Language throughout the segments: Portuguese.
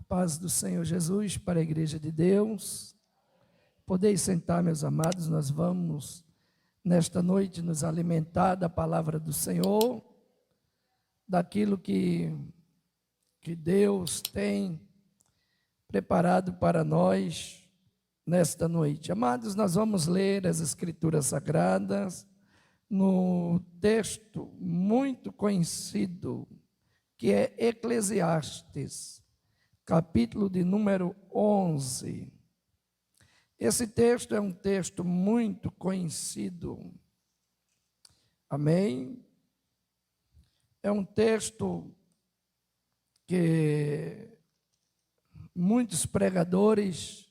Paz do Senhor Jesus para a igreja de Deus. Podeis sentar, meus amados, nós vamos nesta noite nos alimentar da palavra do Senhor, daquilo que Deus tem preparado para nós nesta noite. Amados, nós vamos ler as Escrituras Sagradas no texto muito conhecido, que é Eclesiastes, capítulo de número 11. Esse texto é um texto muito conhecido. Amém? É um texto que muitos pregadores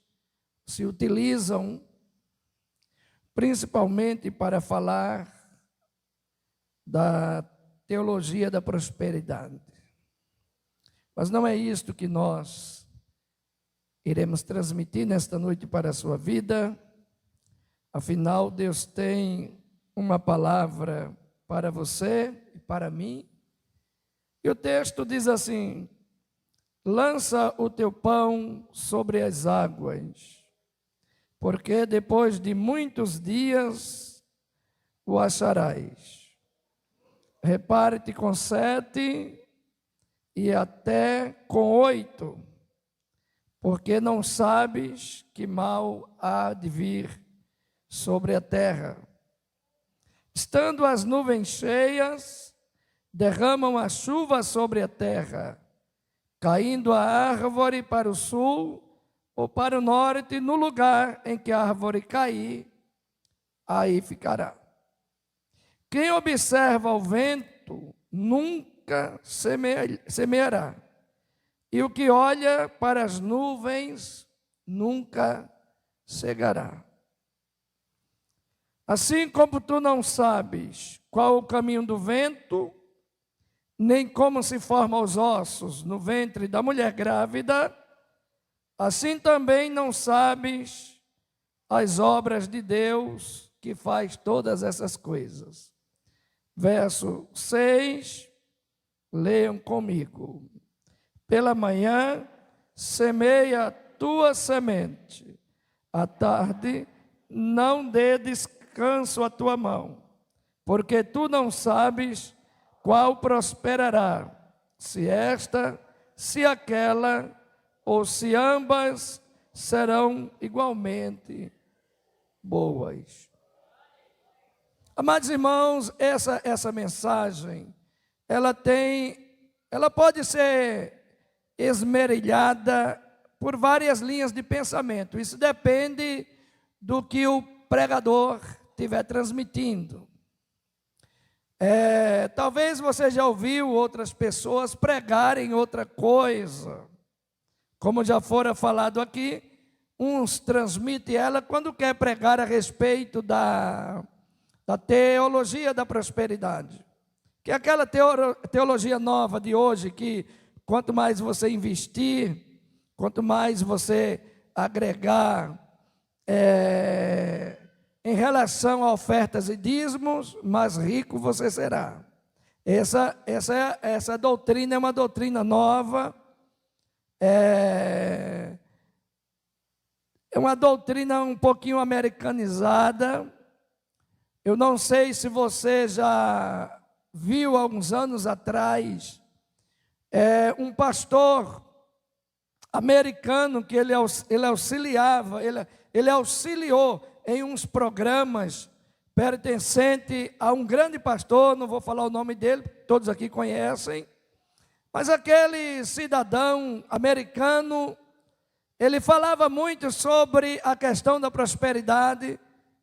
se utilizam, principalmente para falar da teologia da prosperidade. Mas não é isto que nós iremos transmitir nesta noite para a sua vida. Afinal, Deus tem uma palavra para você e para mim. E o texto diz assim: lança o teu pão sobre as águas, porque depois de muitos dias o acharás. Reparte com 7 e até com 8, porque não sabes que mal há de vir sobre a terra. Estando as nuvens cheias, derramam a chuva sobre a terra, caindo a árvore para o sul ou para o norte, no lugar em que a árvore cair, aí ficará. Quem observa o vento nunca semeará, e o que olha para as nuvens nunca cegará. Assim como tu não sabes qual o caminho do vento, nem como se formam os ossos no ventre da mulher grávida, assim também não sabes as obras de Deus que faz todas essas coisas. Verso 6, leiam comigo. Pela manhã semeia a tua semente, à tarde não dê descanso à tua mão, porque tu não sabes qual prosperará, se esta, se aquela, ou se ambas serão igualmente boas. Amados irmãos, essa mensagem, ela pode ser esmerilhada por várias linhas de pensamento. Isso depende do que o pregador estiver transmitindo. Talvez você já ouviu outras pessoas pregarem outra coisa. Como já fora falado aqui, uns transmitem ela quando quer pregar a respeito da teologia da prosperidade, que é aquela teologia nova de hoje, que quanto mais você investir, quanto mais você agregar em relação a ofertas e dízimos, mais rico você será. Essa doutrina é uma doutrina nova, é uma doutrina um pouquinho americanizada. Eu não sei se você já viu há uns anos atrás um pastor americano que ele auxiliou em uns programas pertencente a um grande pastor, não vou falar o nome dele, todos aqui conhecem, mas aquele cidadão americano, ele falava muito sobre a questão da prosperidade.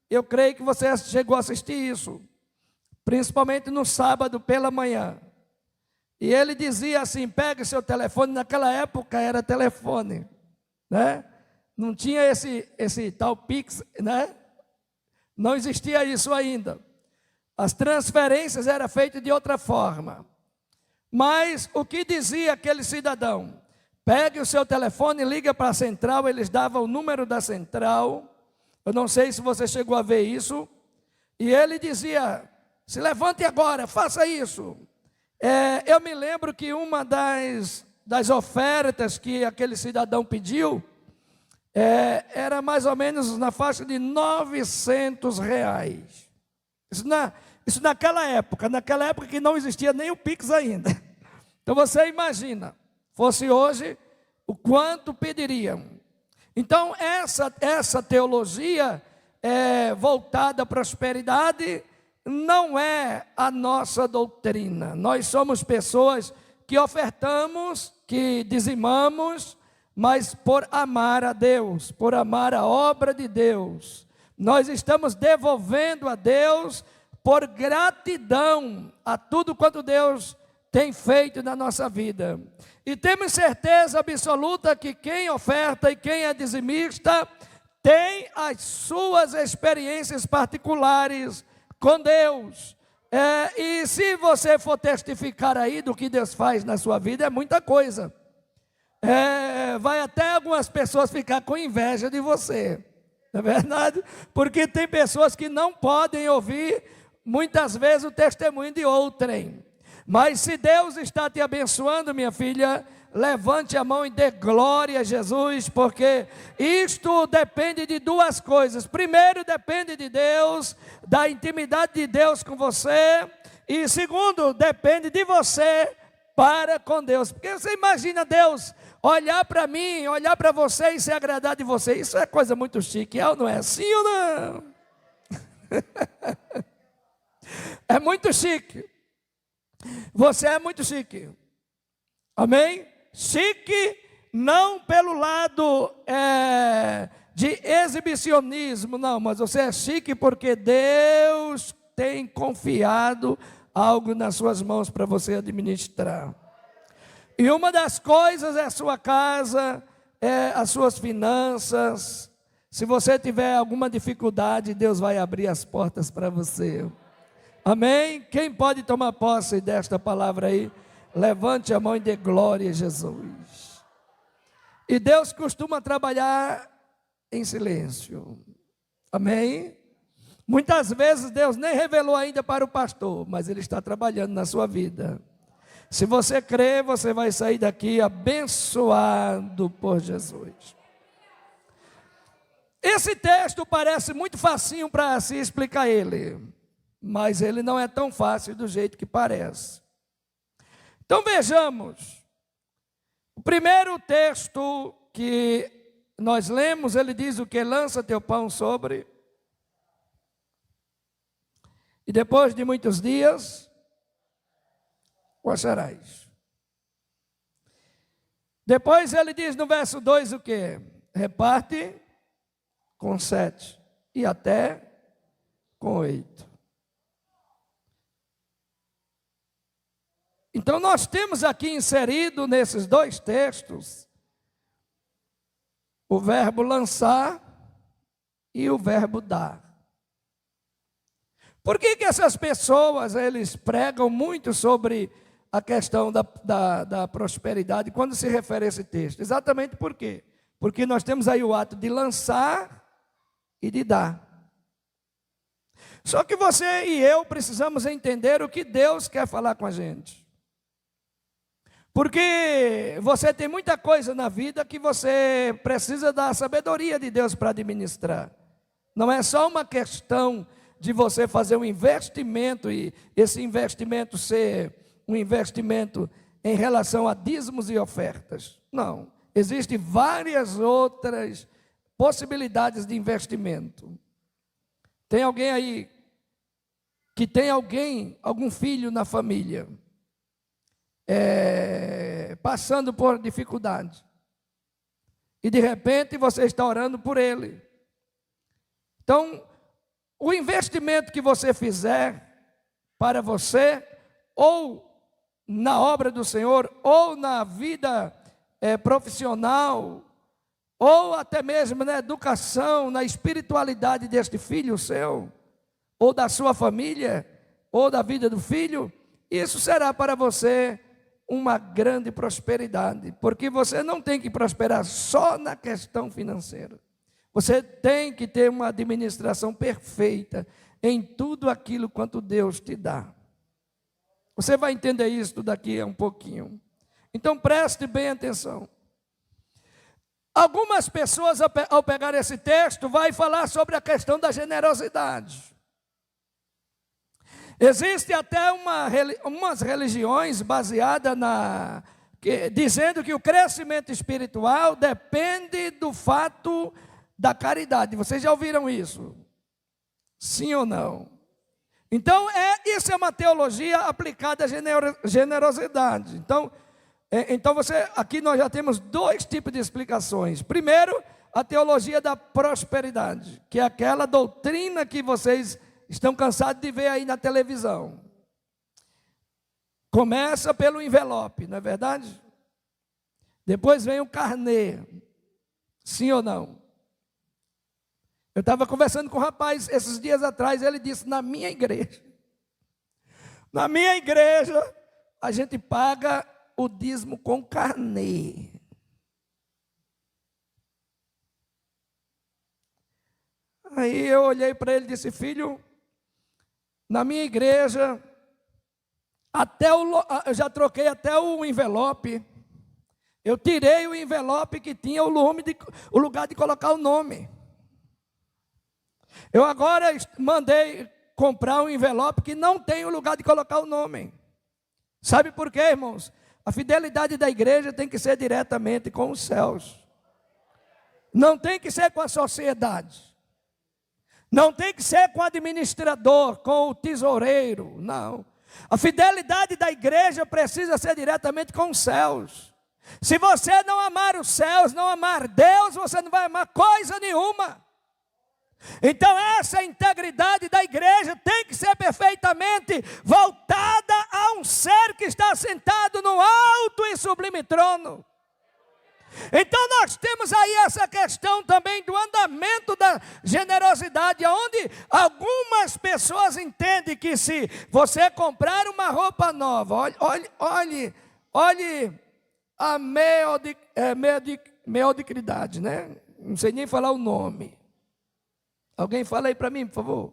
Eu creio que você chegou a assistir isso, principalmente no sábado pela manhã. E ele dizia assim: pegue seu telefone, naquela época era telefone, né? Não tinha esse tal Pix, né? Não existia isso ainda. As transferências eram feitas de outra forma. Mas o que dizia aquele cidadão? Pegue o seu telefone e liga para a central. Eles davam o número da central. Eu não sei se você chegou a ver isso. E ele dizia: se levante agora, faça isso. Eu me lembro que uma das das ofertas que aquele cidadão pediu, era mais ou menos na faixa de R$ 900. Isso naquela época que não existia nem o Pix ainda. Então você imagina, fosse hoje, o quanto pediriam. Então essa teologia voltada à prosperidade não é a nossa doutrina. Nós somos pessoas que ofertamos, que dizimamos, mas por amar a Deus, por amar a obra de Deus. Nós estamos devolvendo a Deus por gratidão a tudo quanto Deus tem feito na nossa vida. E temos certeza absoluta que quem oferta e quem é dizimista tem as suas experiências particulares com Deus. E se você for testificar aí do que Deus faz na sua vida, é muita coisa. Vai até algumas pessoas ficar com inveja de você, não é verdade? Porque tem pessoas que não podem ouvir muitas vezes o testemunho de outrem. Mas se Deus está te abençoando, minha filha, levante a mão e dê glória a Jesus, porque isto depende de duas coisas. Primeiro, depende de Deus, da intimidade de Deus com você. E segundo, depende de você para com Deus. Porque você imagina Deus olhar para mim, olhar para você e se agradar de você. Isso é coisa muito chique, não é assim ou não? É muito chique. Você é muito chique. Amém? Chique não pelo lado de exibicionismo, não, mas você é chique porque Deus tem confiado algo nas suas mãos para você administrar. E uma das coisas é a sua casa, as suas finanças. Se você tiver alguma dificuldade, Deus vai abrir as portas para você. Amém? Quem pode tomar posse desta palavra aí? Levante a mão e dê glória a Jesus. E Deus costuma trabalhar em silêncio. Amém? Muitas vezes Deus nem revelou ainda para o pastor, mas Ele está trabalhando na sua vida. Se você crer, você vai sair daqui abençoado por Jesus. Esse texto parece muito facinho para se explicar ele, mas ele não é tão fácil do jeito que parece. Então vejamos, o primeiro texto que nós lemos, ele diz o que? Lança teu pão sobre, e depois de muitos dias, o acharás. Depois ele diz no verso 2 o que? Reparte com 7 e até com 8. Então nós temos aqui inserido nesses dois textos o verbo lançar e o verbo dar. Por que essas pessoas, eles pregam muito sobre a questão da prosperidade quando se refere a esse texto? Exatamente por quê? Porque nós temos aí o ato de lançar e de dar. Só que você e eu precisamos entender o que Deus quer falar com a gente. Porque você tem muita coisa na vida que você precisa da sabedoria de Deus para administrar. Não é só uma questão de você fazer um investimento e esse investimento ser um investimento em relação a dízimos e ofertas. Não, existem várias outras possibilidades de investimento. Tem alguém aí que tem algum filho na família passando por dificuldade, e de repente você está orando por ele. Então, o investimento que você fizer para você, ou na obra do Senhor, ou na vida profissional, ou até mesmo na educação, na espiritualidade deste filho seu, ou da sua família, ou da vida do filho, isso será para você uma grande prosperidade, porque você não tem que prosperar só na questão financeira. Você tem que ter uma administração perfeita em tudo aquilo quanto Deus te dá. Você vai entender isso daqui a um pouquinho. Então preste bem atenção. Algumas pessoas, ao pegar esse texto, vai falar sobre a questão da generosidade. Existe até umas religiões baseadas dizendo que o crescimento espiritual depende do fato da caridade. Vocês já ouviram isso? Sim ou não? Então, isso é uma teologia aplicada à generosidade. Então aqui nós já temos dois tipos de explicações. Primeiro, a teologia da prosperidade, que é aquela doutrina que vocês estão cansados de ver aí na televisão. Começa pelo envelope, não é verdade? Depois vem o carnê. Sim ou não? Eu estava conversando com um rapaz esses dias atrás, ele disse, na minha igreja, a gente paga o dízimo com carnê. Aí eu olhei para ele e disse, filho, na minha igreja, eu já troquei até o envelope. Eu tirei o envelope que tinha o lugar de colocar o nome. Eu agora mandei comprar um envelope que não tem o lugar de colocar o nome. Sabe por quê, irmãos? A fidelidade da igreja tem que ser diretamente com os céus. Não tem que ser com a sociedade. Não tem que ser com o administrador, com o tesoureiro, não. A fidelidade da igreja precisa ser diretamente com os céus. Se você não amar os céus, não amar Deus, você não vai amar coisa nenhuma. Então essa integridade da igreja tem que ser perfeitamente voltada a um ser que está sentado no alto e sublime trono. Então nós temos aí essa questão também do andamento da generosidade, onde algumas pessoas entendem que se você comprar uma roupa nova, olhe a mediocridade, né? Não sei nem falar o nome. Alguém fala aí para mim, por favor.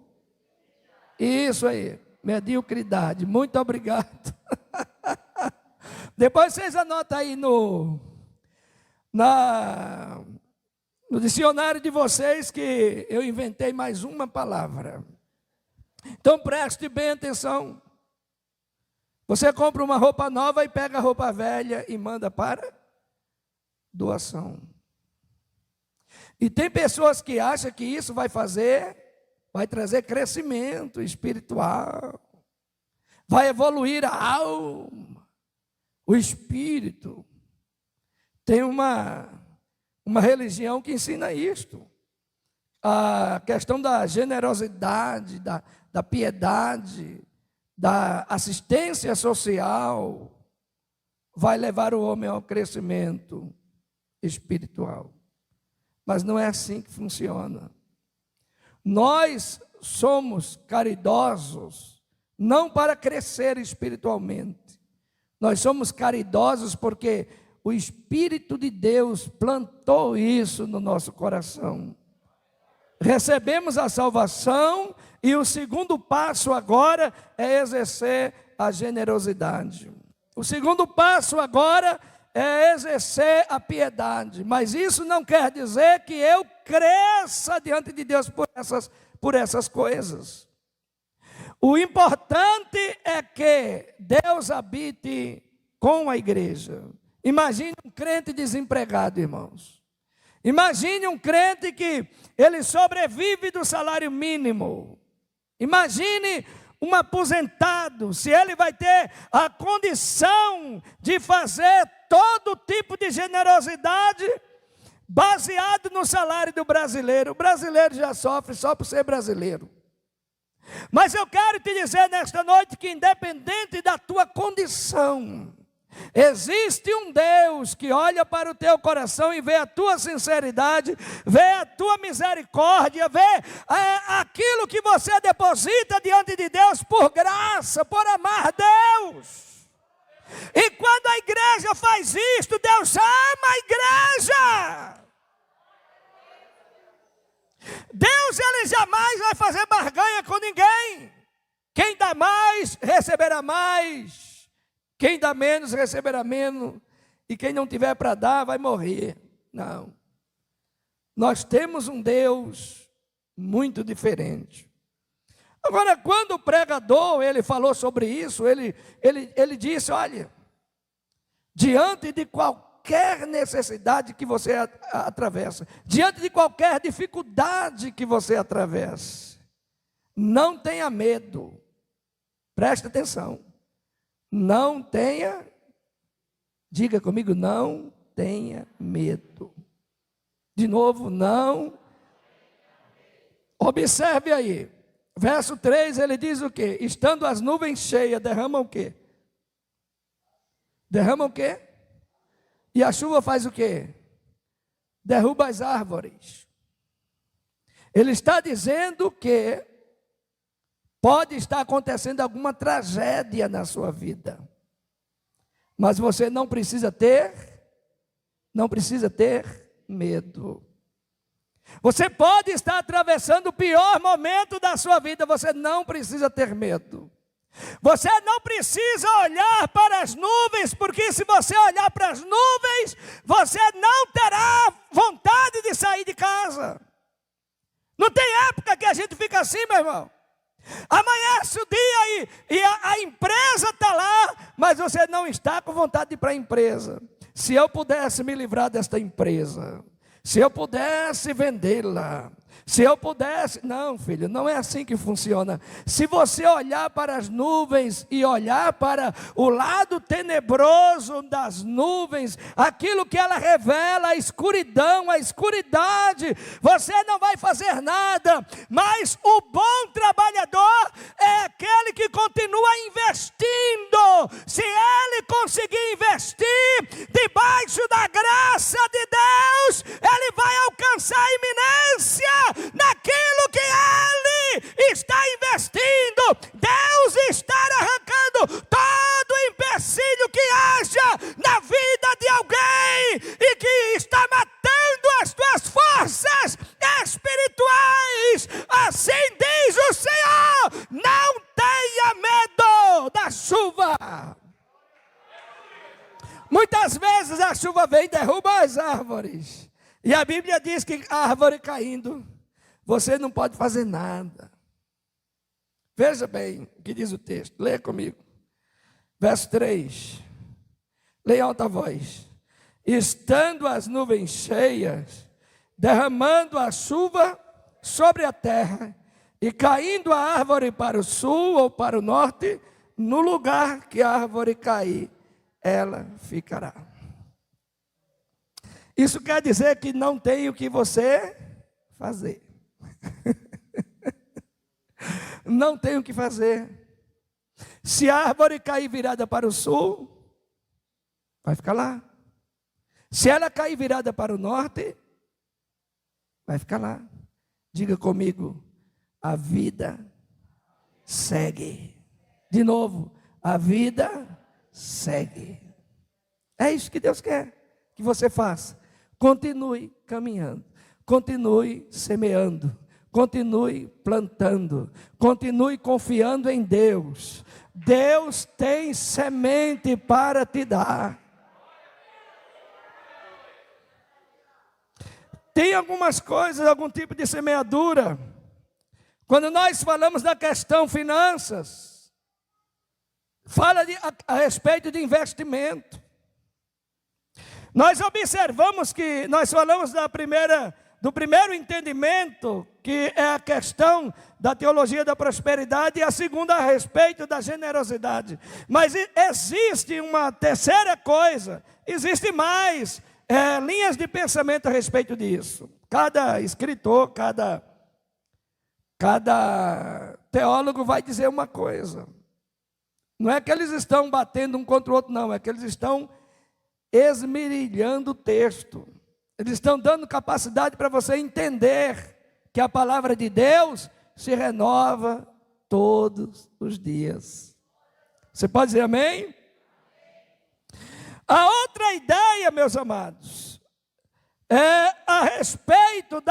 Isso aí, mediocridade. Muito obrigado. Depois vocês anotam aí no dicionário de vocês que eu inventei mais uma palavra. Então preste bem atenção. Você compra uma roupa nova e pega a roupa velha e manda para doação. E tem pessoas que acham que isso vai trazer crescimento espiritual, vai evoluir a alma, o espírito. Tem uma religião que ensina isto, a questão da generosidade, da piedade, da assistência social, vai levar o homem ao crescimento espiritual. Mas não é assim que funciona. Nós somos caridosos, não para crescer espiritualmente. Nós somos caridosos porque o Espírito de Deus plantou isso no nosso coração. Recebemos a salvação e o segundo passo agora é exercer a generosidade. O segundo passo agora é exercer a piedade, mas isso não quer dizer que eu cresça diante de Deus por essas coisas. O importante é que Deus habite com a igreja. Imagine um crente desempregado, irmãos. Imagine um crente que ele sobrevive do salário mínimo. Imagine um aposentado, se ele vai ter a condição de fazer todo tipo de generosidade baseado no salário do brasileiro. O brasileiro já sofre só por ser brasileiro. Mas eu quero te dizer nesta noite que independente da tua condição, existe um Deus que olha para o teu coração e vê a tua sinceridade, vê a tua misericórdia, vê aquilo que você deposita diante de Deus por graça, por amar Deus. E quando a igreja faz isto, Deus ama a igreja. Deus, ele jamais vai fazer barganha com ninguém. Quem dá mais, receberá mais. Quem dá menos, receberá menos. e quem não tiver para dar vai morrer. Não. Nós temos um Deus muito diferente. Agora, quando o pregador, ele falou sobre isso, ele disse, olha, diante de qualquer necessidade que você atravessa, diante de qualquer dificuldade que você atravesse, não tenha medo, preste atenção, não tenha, diga comigo, não tenha medo. De novo, não. Observe aí, verso 3, ele diz o quê? Estando as nuvens cheias, derramam o quê? Derramam o quê? E a chuva faz o quê? Derruba as árvores. Ele está dizendo que pode estar acontecendo alguma tragédia na sua vida, mas você não precisa ter medo. Você pode estar atravessando o pior momento da sua vida, você não precisa ter medo. Você não precisa olhar para as nuvens, porque se você olhar para as nuvens, você não terá vontade de sair de casa. Não tem época que a gente fica assim, meu irmão. Amanhece o dia e a empresa está lá, mas você não está com vontade de ir para a empresa. Se eu pudesse me livrar desta empresa, se eu pudesse vendê-la, se eu pudesse... Não, filho, não é assim que funciona. Se você olhar para as nuvens e olhar para o lado tenebroso das nuvens, aquilo que ela revela, a escuridão, a escuridade, você não vai fazer nada. Mas o bom trabalhador é aquele que continua investindo. Se ele conseguir investir debaixo da graça de Deus, ele vai alcançar a iminência naquilo que ele está investindo. Deus está arrancando todo empecilho que haja na vida de alguém e que está matando as tuas forças espirituais. Assim diz o Senhor: não tenha medo da chuva. Muitas vezes a chuva vem e derruba as árvores, e a Bíblia diz que a árvore caindo, você não pode fazer nada. Veja bem o que diz o texto. Leia comigo. Verso 3. Leia em alta voz. Estando as nuvens cheias, derramando a chuva sobre a terra, e caindo a árvore para o sul ou para o norte, no lugar que a árvore cair, ela ficará. Isso quer dizer que não tem o que você fazer. Não tem o que fazer. Se a árvore cair virada para o sul, vai ficar lá. Se ela cair virada para o norte, vai ficar lá. Diga comigo: a vida segue. De novo, a vida segue. É isso que Deus quer que você faça. Continue caminhando, continue semeando, continue plantando, continue confiando em Deus. Deus tem semente para te dar. Tem algumas coisas, algum tipo de semeadura. Quando nós falamos da questão finanças, fala a respeito de investimento. Nós observamos que nós falamos do primeiro entendimento, que é a questão da teologia da prosperidade, e a segunda a respeito da generosidade. Mas existe uma terceira coisa, existe mais linhas de pensamento a respeito disso. Cada escritor, cada teólogo vai dizer uma coisa. Não é que eles estão batendo um contra o outro, não, é que eles estão esmerilhando o texto. Eles estão dando capacidade para você entender que a palavra de Deus se renova todos os dias. Você pode dizer amém? A outra ideia, meus amados, é a respeito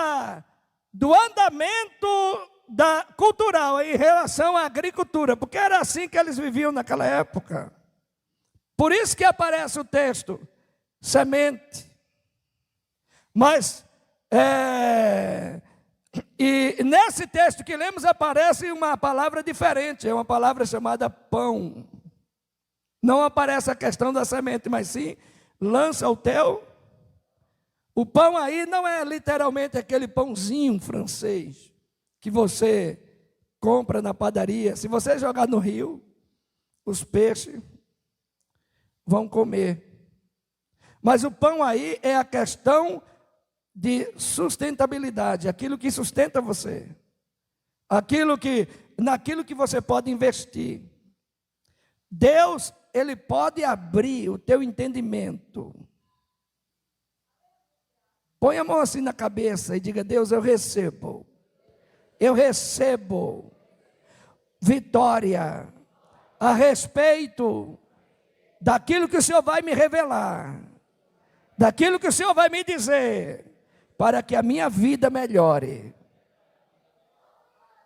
do andamento cultural em relação à agricultura, porque era assim que eles viviam naquela época. Por isso que aparece o texto: semente. Mas, e nesse texto que lemos aparece uma palavra diferente, é uma palavra chamada pão. Não aparece a questão da semente, mas sim, lança o teu. O pão aí não é literalmente aquele pãozinho francês que você compra na padaria. Se você jogar no rio, os peixes vão comer. Mas o pão aí é a questão de sustentabilidade, aquilo que sustenta você, naquilo que você pode investir. Deus, Ele pode abrir o teu entendimento. Põe a mão assim na cabeça e diga: Deus, eu recebo vitória a respeito daquilo que o Senhor vai me revelar, daquilo que o Senhor vai me dizer, para que a minha vida melhore.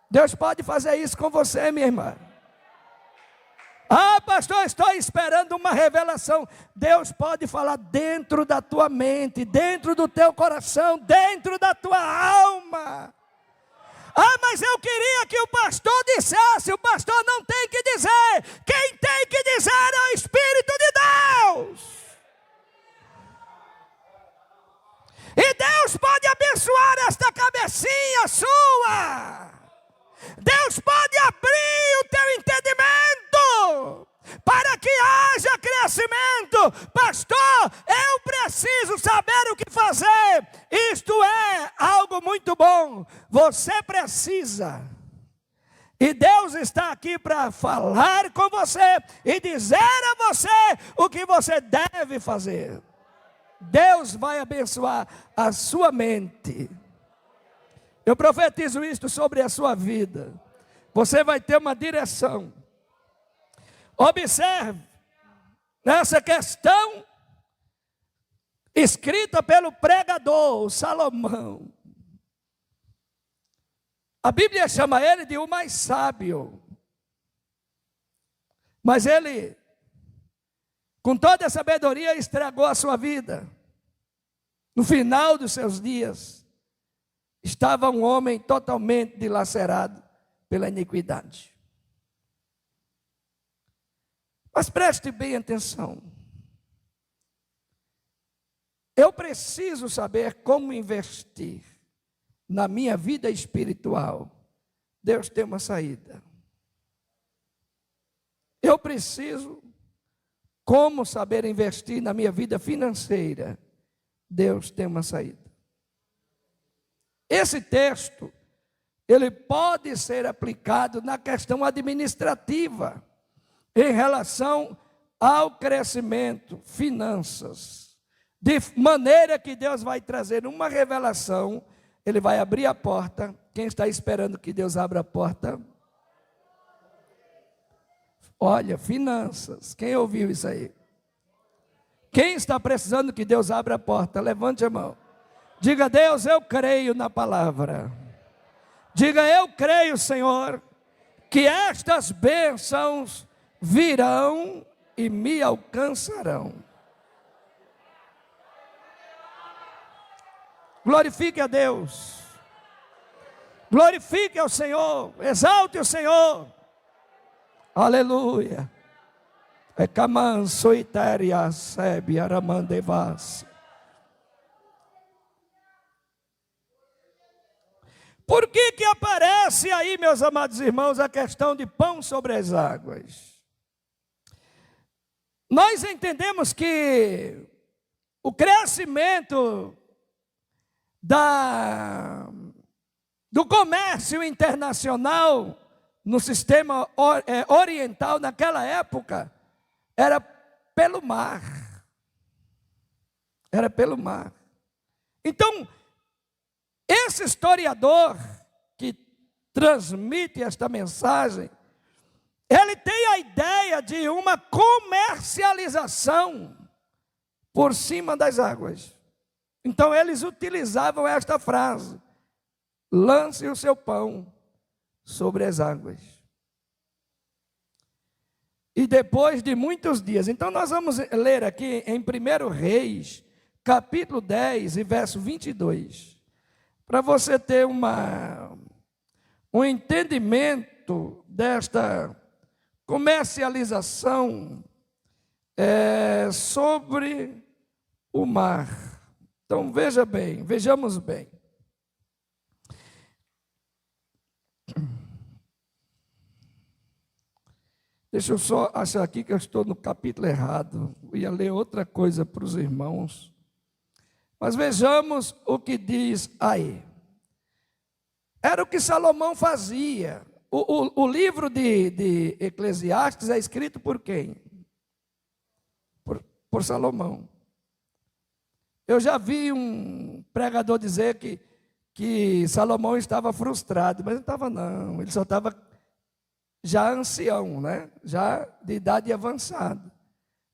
Deus pode fazer isso com você, minha irmã. Ah, pastor, estou esperando uma revelação. Deus pode falar dentro da tua mente, dentro do teu coração, dentro da tua alma. Ah, mas eu queria que o pastor dissesse. O pastor não tem que dizer. Quem tem que dizer é o Espírito de Deus. E Deus pode abençoar esta cabecinha sua. Deus pode abrir o teu entendimento para que haja crescimento. Pastor, eu preciso saber o que fazer. Isto é algo muito bom. Você precisa. E Deus está aqui para falar com você e dizer a você o que você deve fazer. Deus vai abençoar a sua mente. Eu profetizo isto sobre a sua vida. Você vai ter uma direção. Observe, nessa questão, escrita pelo pregador Salomão. A Bíblia chama ele de o mais sábio. Mas ele, com toda a sabedoria, estragou a sua vida. No final dos seus dias, estava um homem totalmente dilacerado pela iniquidade. Mas preste bem atenção. Eu preciso saber como investir na minha vida espiritual. Deus tem uma saída. Eu preciso como saber investir na minha vida financeira. Deus tem uma saída. Esse texto, ele pode ser aplicado na questão administrativa, em relação ao crescimento, finanças, de maneira que Deus vai trazer uma revelação, Ele vai abrir a porta. Quem está esperando que Deus abra a porta? Olha, finanças, quem ouviu isso aí? Quem está precisando que Deus abra a porta? Levante a mão. Diga: Deus, eu creio na palavra. Diga: eu creio, Senhor, que estas bênçãos virão e me alcançarão. Glorifique a Deus. Glorifique ao Senhor. Exalte o Senhor. Aleluia. É camanso iteria sebe aramandevas. Por que que aparece aí, meus amados irmãos, a questão de pão sobre as águas? Nós entendemos que o crescimento do comércio internacional no sistema oriental naquela época era pelo mar. Era pelo mar. Então, esse historiador que transmite esta mensagem, ele tem a ideia de uma comercialização por cima das águas. Então eles utilizavam esta frase: lance o seu pão sobre as águas. e depois de muitos dias. Então nós vamos ler aqui em 1 Reis, capítulo 10 e verso 22, para você ter um entendimento desta comercialização sobre o mar. Então vejamos bem. Deixa eu só achar aqui que eu estou no capítulo errado. Eu ia ler outra coisa para os irmãos. Mas vejamos o que diz aí. Era o que Salomão fazia. O livro de Eclesiastes é escrito por quem? Por Salomão. Eu já vi um pregador dizer que Salomão estava frustrado, mas não estava não. Ele só estava já ancião, né? Já de idade avançada.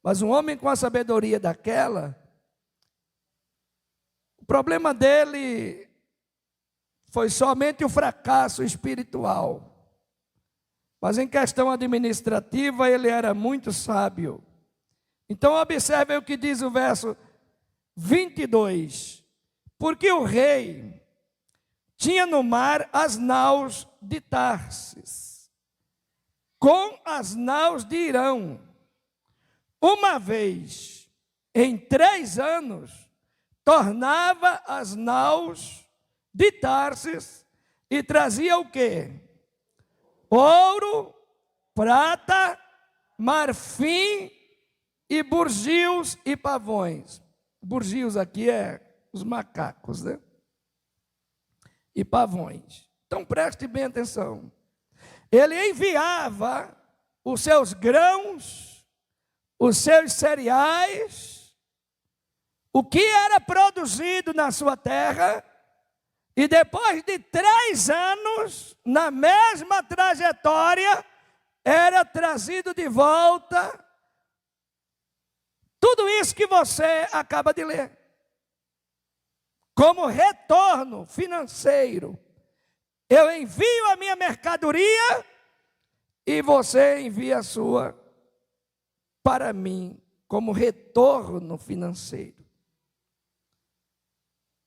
Mas um homem com a sabedoria daquela, o problema dele foi somente o fracasso espiritual. Mas em questão administrativa ele era muito sábio. Então observe o que diz o verso 22. Porque o rei tinha no mar as naus de Tarsis, com as naus de Irão. Uma vez em 3 anos, tornava as naus de Tarsis e trazia o quê? Ouro, prata, marfim e burgios e pavões. Burgios aqui é os macacos, né? E pavões. Então preste bem atenção. Ele enviava os seus grãos, os seus cereais, o que era produzido na sua terra, e depois de 3 anos, na mesma trajetória, era trazido de volta tudo isso que você acaba de ler, como retorno financeiro. Eu envio a minha mercadoria e você envia a sua para mim como retorno financeiro.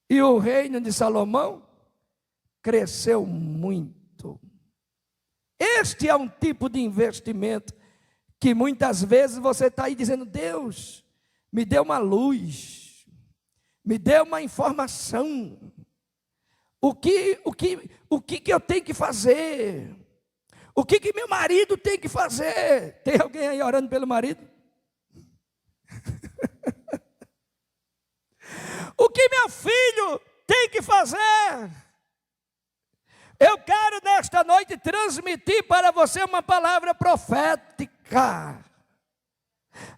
E o reino de Salomão cresceu muito. Este é um tipo de investimento que muitas vezes você está aí dizendo: Deus, me dê uma luz, me dê uma informação. O que eu tenho que fazer? O que meu marido tem que fazer? Tem alguém aí orando pelo marido? O que meu filho tem que fazer? Eu quero nesta noite transmitir para você uma palavra profética.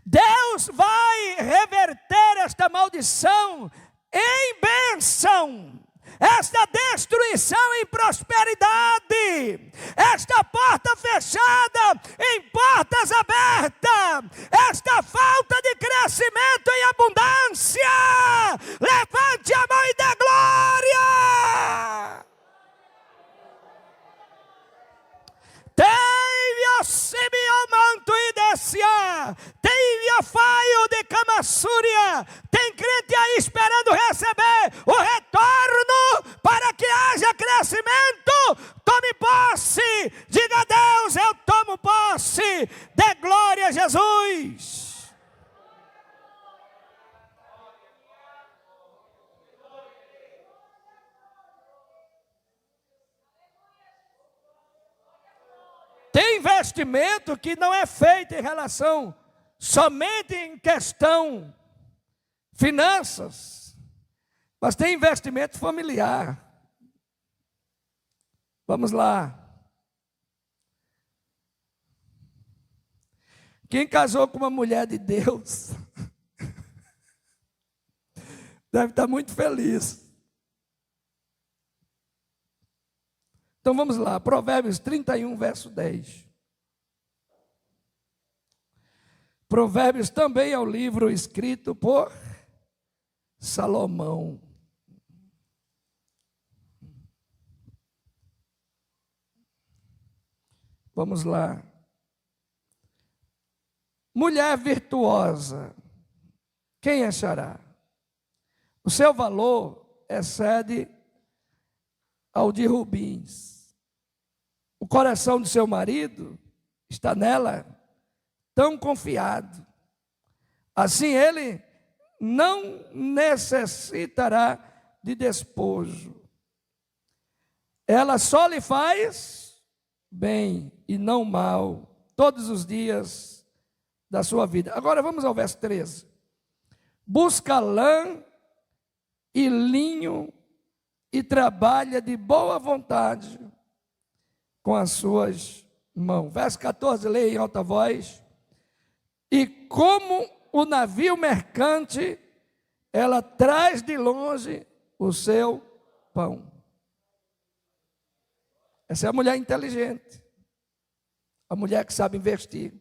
Deus vai reverter esta maldição em bênção. Esta destruição em prosperidade, esta porta fechada em portas abertas, esta falta de crescimento em abundância, levante a mão e dê glória. Teve Simeão manto e descia, teve a faio de Camassúria. Tem crente aí esperando receber o retorno para que haja crescimento. Tome posse, diga a Deus: eu tomo posse. Dê glória a Jesus. Tem investimento que não é feito em relação somente em questão finanças, mas tem investimento familiar. Vamos lá. Quem casou com uma mulher de Deus deve estar muito feliz. Então vamos lá, Provérbios 31, verso 10. Provérbios também é o livro escrito por Salomão. Vamos lá. mulher virtuosa, quem achará? O seu valor excede ao de rubins. O coração do seu marido está nela tão confiado. Assim ele não necessitará de despojo. Ela só lhe faz bem e não mal todos os dias da sua vida. Agora vamos ao verso 13. Busca lã e linho e trabalha de boa vontade com as suas mãos. Verso 14, leia em alta voz. E como o navio mercante, ela traz de longe o seu pão. Essa é a mulher inteligente, a mulher que sabe investir.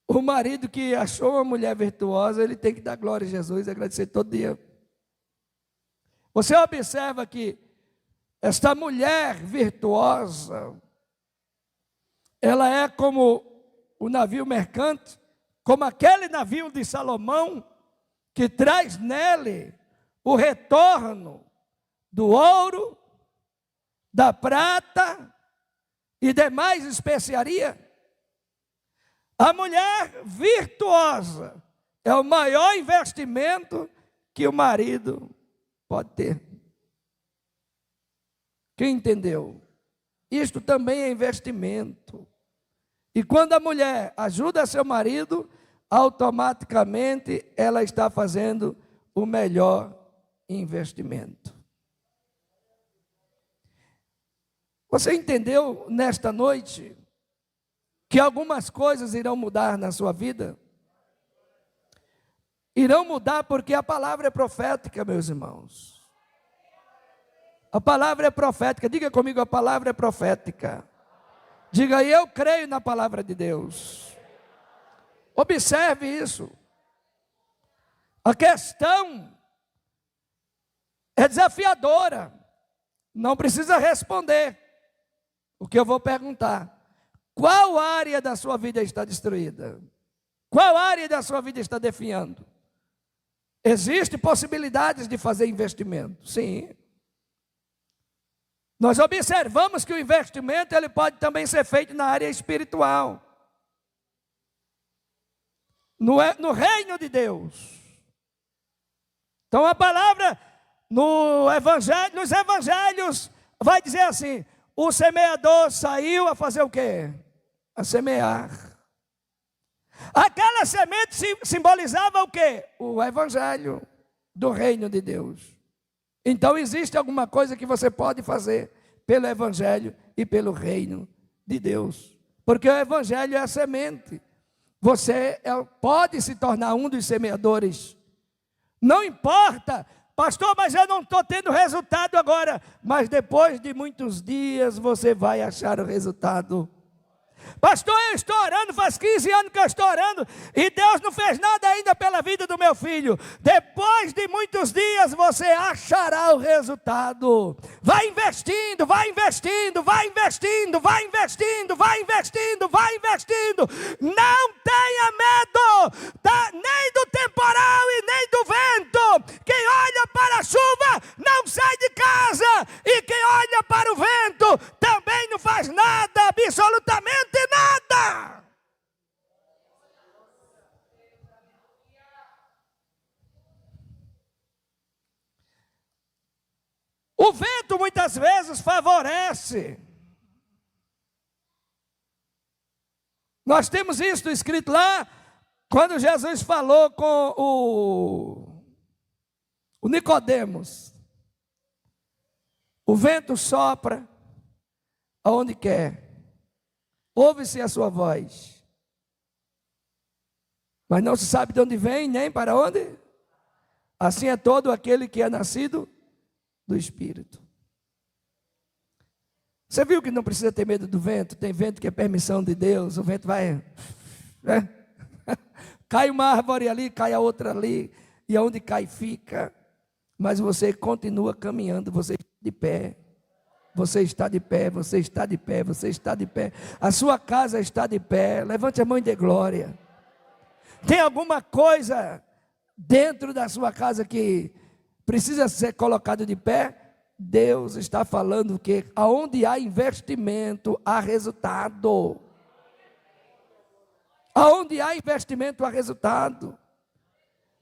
O marido que achou uma mulher virtuosa, ele tem que dar glória a Jesus e agradecer todo dia. Você observa que esta mulher virtuosa, ela é como o navio mercante, como aquele navio de Salomão, que traz nele o retorno do ouro, da prata e demais especiaria. A mulher virtuosa é o maior investimento que o marido pode ter. Quem entendeu? Isto também é investimento. E quando a mulher ajuda seu marido, automaticamente ela está fazendo o melhor investimento. Você entendeu nesta noite que algumas coisas irão mudar na sua vida? Irão mudar porque a palavra é profética, meus irmãos. A palavra é profética. Diga comigo, a palavra é profética. Diga, eu creio na palavra de Deus. Observe isso. A questão é desafiadora. Não precisa responder o que eu vou perguntar. Qual área da sua vida está destruída? Qual área da sua vida está definhando? Existem possibilidades de fazer investimento? Sim. Nós observamos que o investimento ele pode também ser feito na área espiritual. No reino de Deus. Então a palavra nos evangelhos vai dizer assim: o semeador saiu a fazer o quê? A semear. Aquela semente simbolizava o quê? O evangelho do reino de Deus. Então existe alguma coisa que você pode fazer pelo evangelho e pelo reino de Deus. Porque o evangelho é a semente. Você pode se tornar um dos semeadores. Não importa, pastor, mas eu não estou tendo resultado agora. Mas depois de muitos dias você vai achar o resultado. Pastor, eu estou orando, faz 15 anos que eu estou orando e Deus não fez nada ainda pela vida do meu filho. Depois de muitos dias você achará o resultado. Vai investindo, vai investindo, vai investindo, vai investindo, vai investindo, vai investindo. Não tenha medo nem do temporal e nem do vento. Quem olha para a chuva não sai de casa, e quem olha para o vento também não faz nada, absolutamente nada. O vento muitas vezes favorece. Nós temos isso escrito lá, quando Jesus falou com o Nicodemos. O vento sopra aonde quer. Ouve-se a sua voz, mas não se sabe de onde vem, nem para onde. Assim é todo aquele que é nascido do Espírito. Você viu que não precisa ter medo do vento? Tem vento que é permissão de Deus. O vento vai, né? Cai uma árvore ali, cai a outra ali, e aonde cai fica. Mas você continua caminhando, você de pé, Você está de pé, você está de pé, você está de pé. A sua casa está de pé. Levante a mão e dê glória. Tem alguma coisa dentro da sua casa que precisa ser colocado de pé? Deus está falando que aonde há investimento, há resultado. Aonde há investimento, há resultado.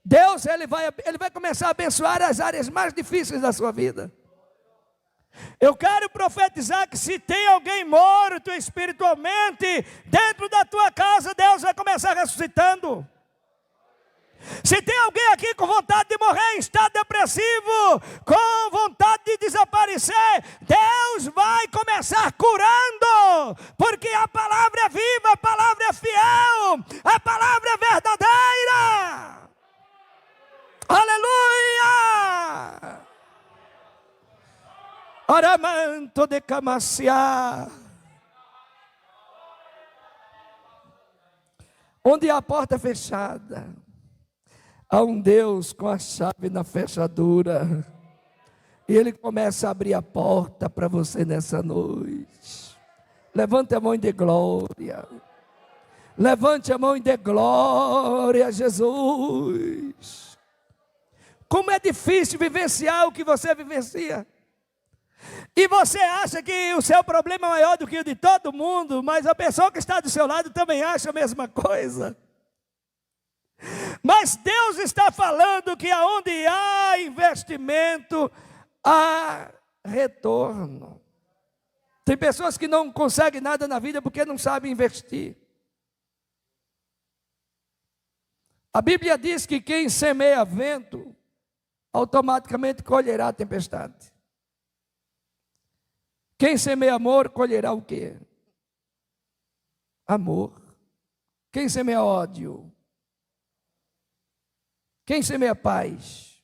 Deus ele vai começar a abençoar as áreas mais difíceis da sua vida. Eu quero profetizar que se tem alguém morto espiritualmente dentro da tua casa, Deus vai começar ressuscitando. Se tem alguém aqui com vontade de morrer em estado depressivo, com vontade de desaparecer, Deus vai começar curando, porque a palavra é viva, a palavra é fiel, a palavra é verdadeira. Aleluia! Aramanto de Camaciá. Onde há a porta fechada, há um Deus com a chave na fechadura. E Ele começa a abrir a porta para você nessa noite. Levante a mão e dê glória. Levante a mão e dê glória a Jesus. Como é difícil vivenciar o que você vivencia. E você acha que o seu problema é maior do que o de todo mundo, mas a pessoa que está do seu lado também acha a mesma coisa. Mas Deus está falando que aonde há investimento, há retorno. Tem pessoas que não conseguem nada na vida porque não sabem investir. A Bíblia diz que quem semeia vento, automaticamente colherá tempestade. Quem semeia amor, colherá o quê? Amor. Quem semeia ódio? Quem semeia paz?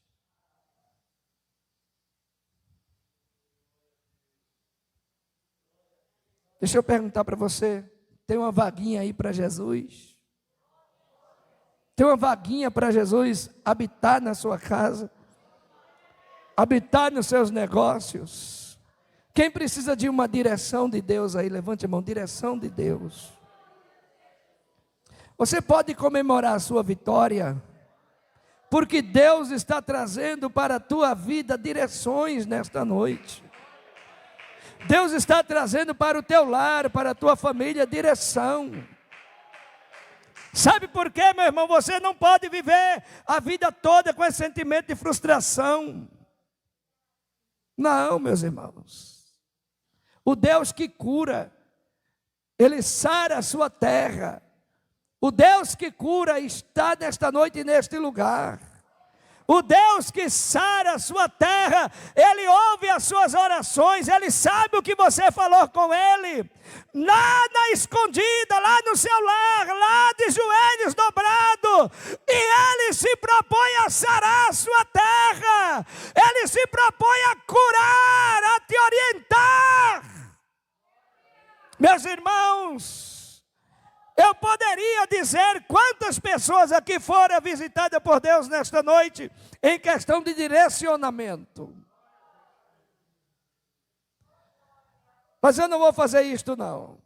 Deixa eu perguntar para você, tem uma vaguinha aí para Jesus? Tem uma vaguinha para Jesus habitar na sua casa? Habitar nos seus negócios? Quem precisa de uma direção de Deus aí, levante a mão, direção de Deus. Você pode comemorar a sua vitória, porque Deus está trazendo para a tua vida direções nesta noite. Deus está trazendo para o teu lar, para a tua família, direção. Sabe por quê, meu irmão? Você não pode viver a vida toda com esse sentimento de frustração. Não, meus irmãos. O Deus que cura, Ele sara a sua terra. O Deus que cura está nesta noite e neste lugar. O Deus que sara a sua terra, Ele ouve as suas orações, Ele sabe o que você falou com Ele. Lá na escondida, lá no seu lar, lá de joelhos dobrados. E Ele se propõe a sarar a sua terra. Ele se propõe a curar, a te orientar. Meus irmãos, eu poderia dizer quantas pessoas aqui foram visitadas por Deus nesta noite, em questão de direcionamento. Mas eu não vou fazer isto não.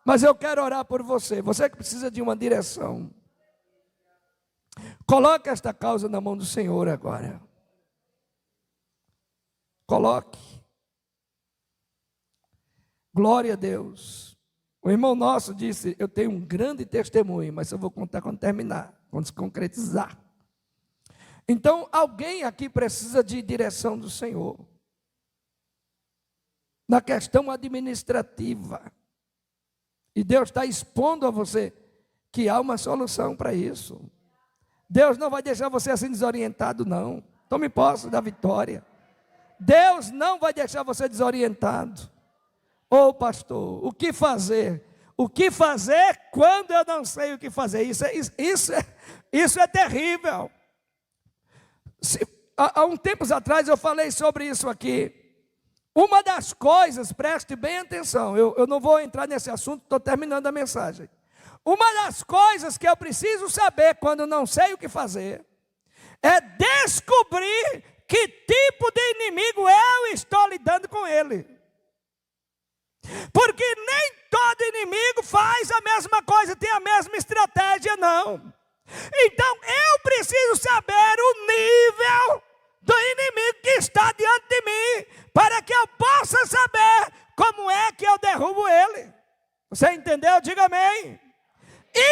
Mas eu quero orar por você, você que precisa de uma direção. Coloque esta causa na mão do Senhor agora. Coloque. Glória a Deus. O irmão nosso disse, eu tenho um grande testemunho, mas eu vou contar quando terminar, quando se concretizar. Então, alguém aqui precisa de direção do Senhor. Na questão administrativa. E Deus está expondo a você que há uma solução para isso. Deus não vai deixar você assim desorientado, não. Tome posse da vitória. Deus não vai deixar você desorientado. Ô pastor, o que fazer? O que fazer quando eu não sei o que fazer? Isso é terrível. Há um tempos atrás eu falei sobre isso aqui. Uma das coisas, preste bem atenção, eu não vou entrar nesse assunto, estou terminando a mensagem. Uma das coisas que eu preciso saber quando não sei o que fazer, é descobrir que tipo de inimigo eu estou lidando com ele. Porque nem todo inimigo faz a mesma coisa, tem a mesma estratégia, não. Então eu preciso saber o nível do inimigo que está diante de mim, para que eu possa saber como é que eu derrubo ele. Você entendeu? Diga amém.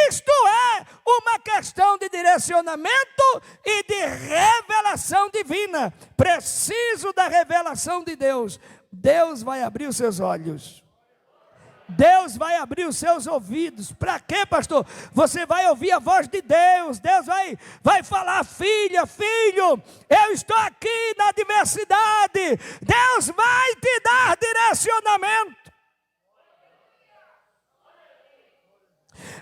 Isto é uma questão de direcionamento e de revelação divina. Preciso da revelação de Deus. Deus vai abrir os seus olhos. Deus vai abrir os seus ouvidos. Para quê, pastor? Você vai ouvir a voz de Deus. Deus vai falar: filha, filho, eu estou aqui na adversidade. Deus vai te dar direcionamento.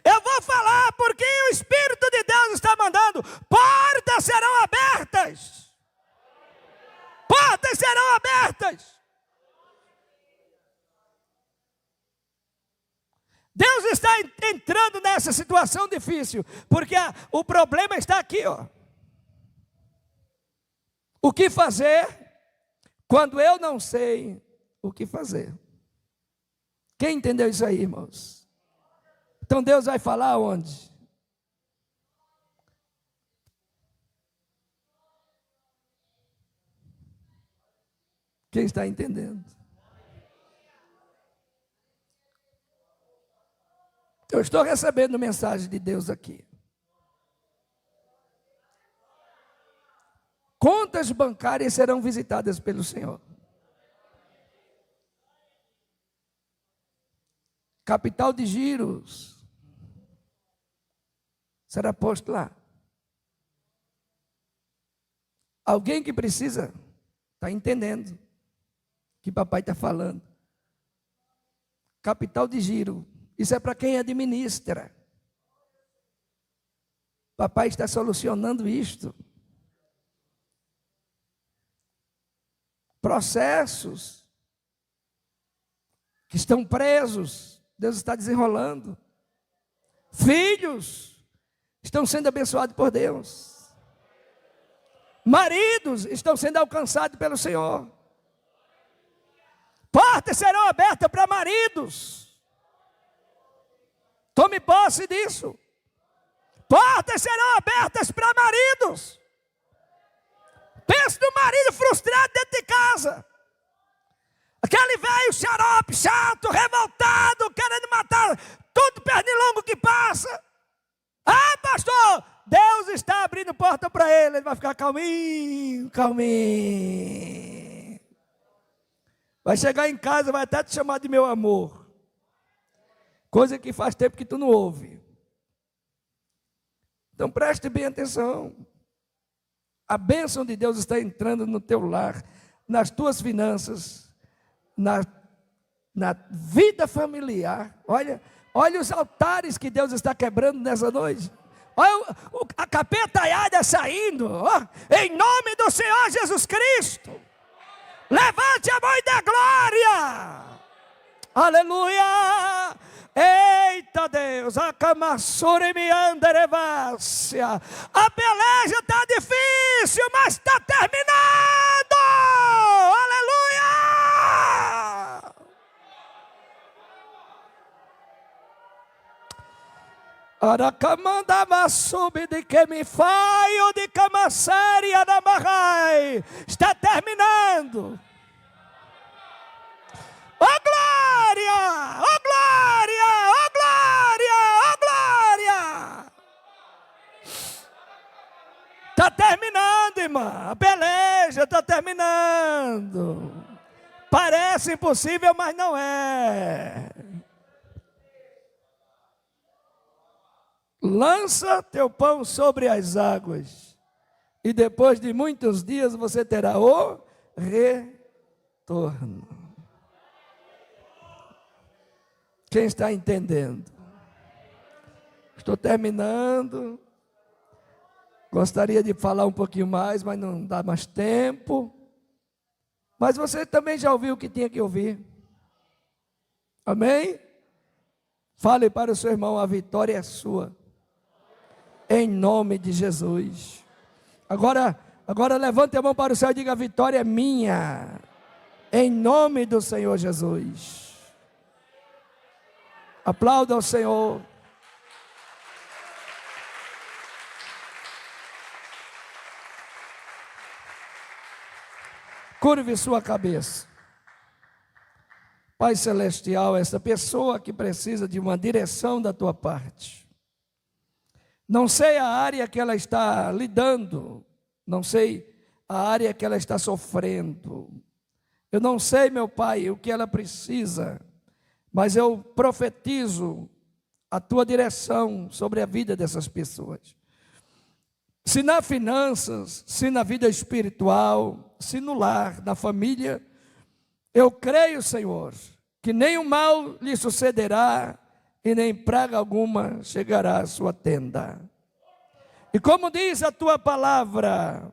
Eu vou falar porque o Espírito de Deus está mandando. Portas serão abertas. Portas serão abertas. Deus está entrando nessa situação difícil, porque o problema está aqui, ó. O que fazer quando eu não sei o que fazer? Quem entendeu isso aí, irmãos? Então Deus vai falar onde? Quem está entendendo? Eu estou recebendo mensagem de Deus aqui. Contas bancárias serão visitadas pelo Senhor. Capital de giros será posto lá. Alguém que precisa, está entendendo o que papai está falando. Capital de giro. Isso é para quem administra. Papai está solucionando isto. Processos que estão presos, Deus está desenrolando. Filhos estão sendo abençoados por Deus. Maridos estão sendo alcançados pelo Senhor. Portas serão abertas para maridos. Tome posse disso. Portas serão abertas para maridos. Pense no marido frustrado dentro de casa. Aquele velho xarope, chato, revoltado, querendo matar todo pernilongo que passa. Ah, pastor, Deus está abrindo porta para ele. Ele vai ficar calminho, calminho. Vai chegar em casa, vai até te chamar de meu amor. Coisa que faz tempo que tu não ouve. Então preste bem atenção. A bênção de Deus está entrando no teu lar, nas tuas finanças, na vida familiar. Olha os altares que Deus está quebrando nessa noite. Olha a capetaiada saindo. Ó, em nome do Senhor Jesus Cristo. Levante a mão e dê glória. Aleluia. Eita Deus, a camassura me anderevácia. A peleja está difícil, mas está terminando. Aleluia. Aracamanda massube de que me faio de camassaria da barrai. Está terminando. Oh glória! Oh glória! Oh glória! Oh glória! Está terminando, irmã. A peleja está terminando. Parece impossível, mas não é. Lança teu pão sobre as águas, e depois de muitos dias você terá o retorno. Quem está entendendo? Estou terminando. Gostaria de falar um pouquinho mais, mas não dá mais tempo. Mas você também já ouviu o que tinha que ouvir. Amém? Fale para o seu irmão: a vitória é sua. Em nome de Jesus. Agora levante a mão para o céu e diga: a vitória é minha. Em nome do Senhor Jesus. Aplauda ao Senhor. Curve sua cabeça. Pai Celestial, essa pessoa que precisa de uma direção da tua parte. Não sei a área que ela está lidando, não sei a área que ela está sofrendo. Eu não sei, meu Pai, o que ela precisa, mas eu profetizo a tua direção sobre a vida dessas pessoas. Se na finanças, se na vida espiritual, se no lar, na família, eu creio, Senhor, que nenhum mal lhe sucederá e nem praga alguma chegará à sua tenda. E como diz a tua palavra,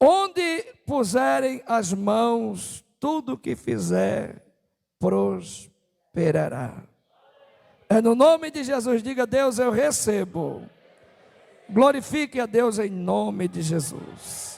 onde puserem as mãos, tudo que fizer prosperará. É no nome de Jesus, diga: Deus, eu recebo. Glorifique a Deus em nome de Jesus.